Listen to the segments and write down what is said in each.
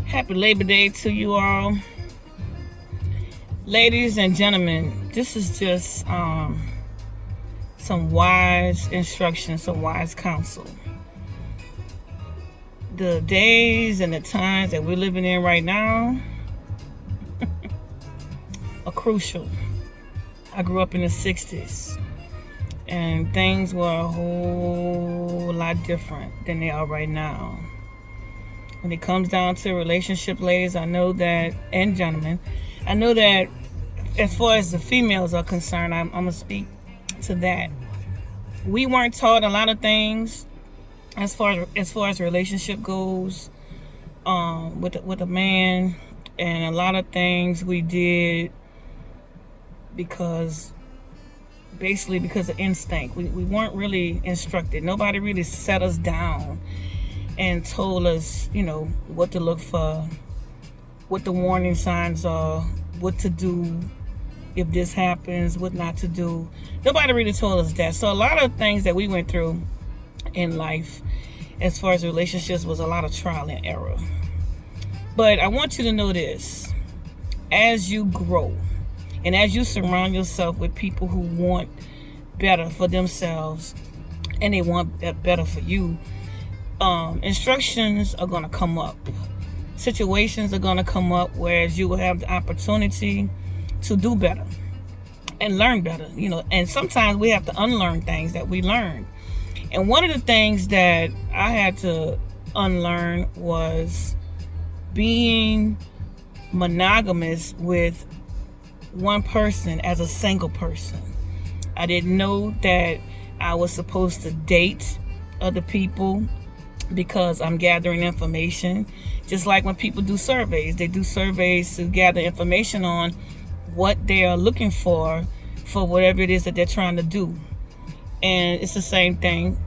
Happy Labor Day to you all. Ladies and gentlemen, this is just some wise instruction, some wise counsel. The days and the times that we're living in right now are crucial. I grew up in the 60s and things were a whole lot different than they are right now. When it comes down to relationship, ladies, I know that, and gentlemen, I know that as far as the females are concerned, I'm going to speak to that. We weren't taught a lot of things as far as relationship goes with a man, and a lot of things we did because of instinct. We weren't really instructed. Nobody really set us down and told us, what to look for, what the warning signs are, what to do if this happens, what not to do. Nobody really told us that. So a lot of things that we went through in life as far as relationships was a lot of trial and error. But I want you to know this. As you grow and as you surround yourself with people who want better for themselves and they want better for you, instructions are going to come up. Situations are going to come up whereas you will have the opportunity to do better and learn better, and sometimes we have to unlearn things that we learned. And one of the things that I had to unlearn was being monogamous with one person as a single person. I didn't know that I was supposed to date other people because I'm gathering information. Just like when people do surveys, they do surveys to gather information on what they are looking for whatever it is that they're trying to do. And it's the same thing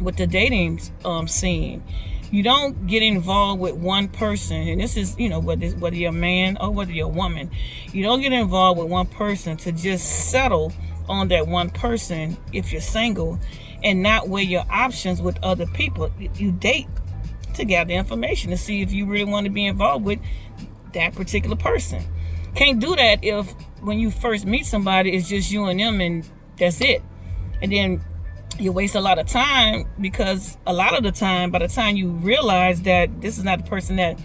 with the dating scene. You don't get involved with one person, and this is, whether you're a man or whether you're a woman, you don't get involved with one person to just settle on that one person if you're single and not weigh your options with other people. You date to gather information to see if you really want to be involved with that particular person. Can't do that if when you first meet somebody, it's just you and them and that's it. And then you waste a lot of time because a lot of the time, by the time you realize that this is not the person that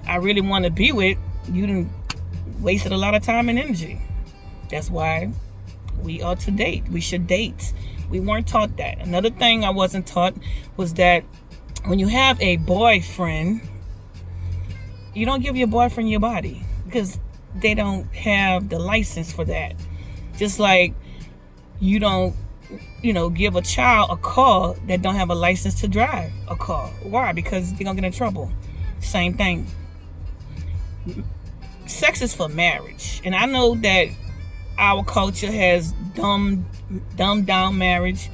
I really want to be with, you done wasted a lot of time and energy. That's why we are to date. We should date. We weren't taught that. Another thing I wasn't taught was that when you have a boyfriend, you don't give your boyfriend your body because they don't have the license for that. Just like you don't, give a child a car that don't have a license to drive a car. Why? Because they're going to get in trouble. Same thing. Sex is for marriage. And I know that our culture has dumbed down marriage,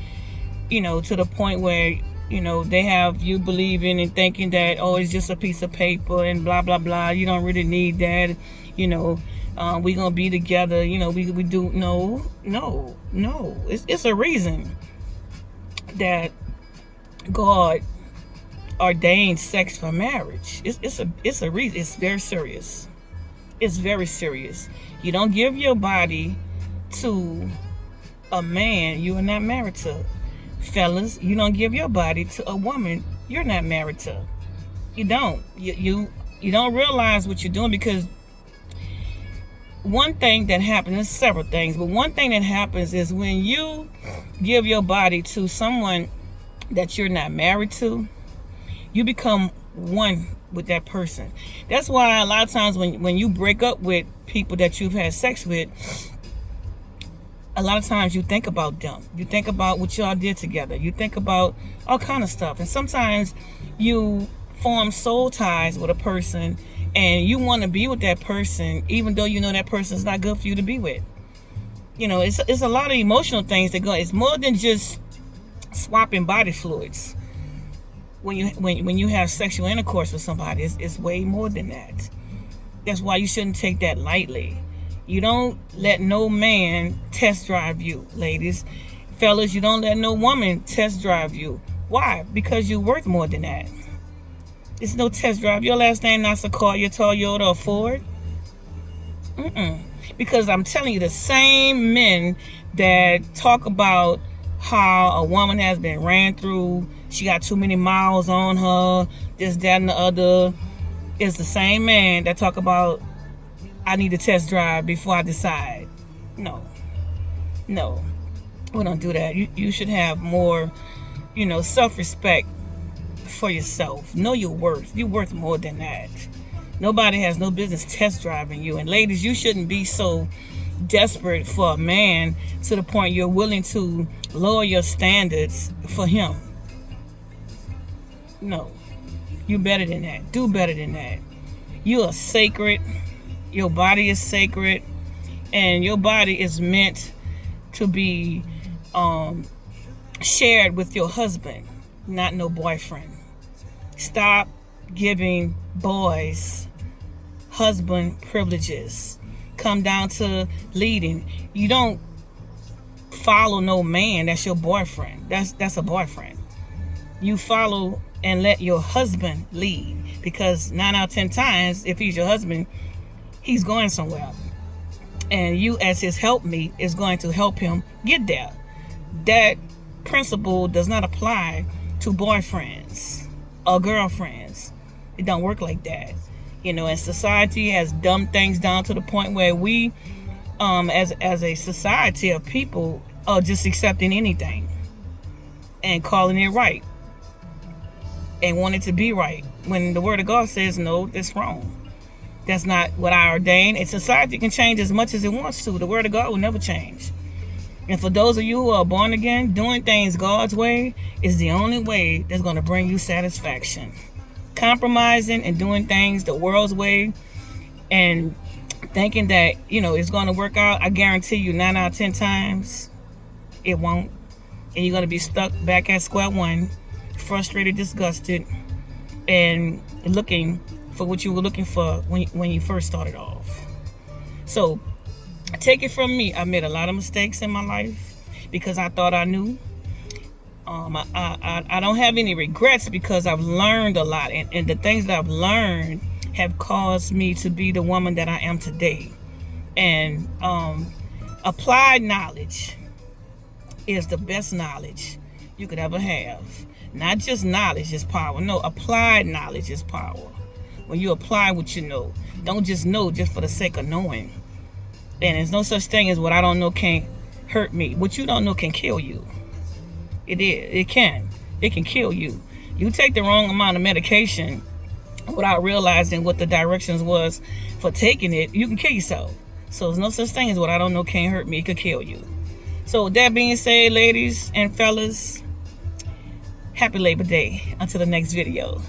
to the point where, they have you believing and thinking that, it's just a piece of paper and blah, blah, blah. You don't really need that. We gonna be together. We do. No. It's a reason that God ordained sex for marriage. It's a reason. It's very serious. It's very serious. You don't give your body to a man you are not married to. Fellas, you don't give your body to a woman you're not married to. You don't. You don't realize what you're doing, because one thing that happens, there's several things, but one thing that happens is when you give your body to someone that you're not married to, you become one with that person. That's why a lot of times when you break up with people that you've had sex with, a lot of times you think about them. You think about what y'all did together. You think about all kind of stuff. And sometimes you form soul ties with a person and you want to be with that person even though you know that person's not good for you to be with. It's a lot of emotional things that go. It's more than just swapping body fluids. When you have sexual intercourse with somebody, it's way more than that. That's why you shouldn't take that lightly. You don't let no man test drive you, ladies. Fellas, you don't let no woman test drive you. Why? Because you're worth more than that. It's no test drive. Your last name not Sequoia, Toyota, or Ford. Because I'm telling you, the same men that talk about how a woman has been ran through, she got too many miles on her, this, that, and the other, is the same man that talk about, I need a test drive before I decide. No, we don't do that. You should have more, self-respect for yourself. Know your worth. You're worth more than that. Nobody has no business test driving you. And ladies, you shouldn't be so desperate for a man to the point you're willing to lower your standards for him. No. You better than that. Do better than that. You are sacred. Your body is sacred. And your body is meant to be shared with your husband, not no boyfriend. Stop giving boys husband privileges. Come down to leading. You don't follow no man that's your boyfriend. That's a boyfriend. You follow and let your husband lead, because 9 out of 10 times, if he's your husband, he's going somewhere, and you as his helpmeet is going to help him get there. That principle does not apply to boyfriends or girlfriends. It don't work like that. And society has dumbed things down to the point where we, as a society of people, are just accepting anything and calling it right and want it to be right, when the word of God says, no, that's wrong. That's not what I ordained. And society can change as much as it wants to. The word of God will never change. And for those of you who are born again, doing things God's way is the only way that's going to bring you satisfaction. Compromising and doing things the world's way and thinking that, it's going to work out, I guarantee you 9 out of 10 times, it won't. And you're going to be stuck back at square one, frustrated, disgusted, and looking for what you were looking for when you first started off. So take it from me. I made a lot of mistakes in my life because I thought I knew. I don't have any regrets because I've learned a lot, and the things that I've learned have caused me to be the woman that I am today. And applied knowledge is the best knowledge you could ever have. Not just knowledge is power. No, applied knowledge is power. When you apply what you know, don't just know just for the sake of knowing. And there's no such thing as what I don't know can't hurt me. What you don't know can kill you. It can kill you. You take the wrong amount of medication without realizing what the directions was for taking it, you can kill yourself. So there's no such thing as what I don't know can't hurt me. It could kill you. So with that being said, ladies and fellas, happy Labor Day. Until the next video.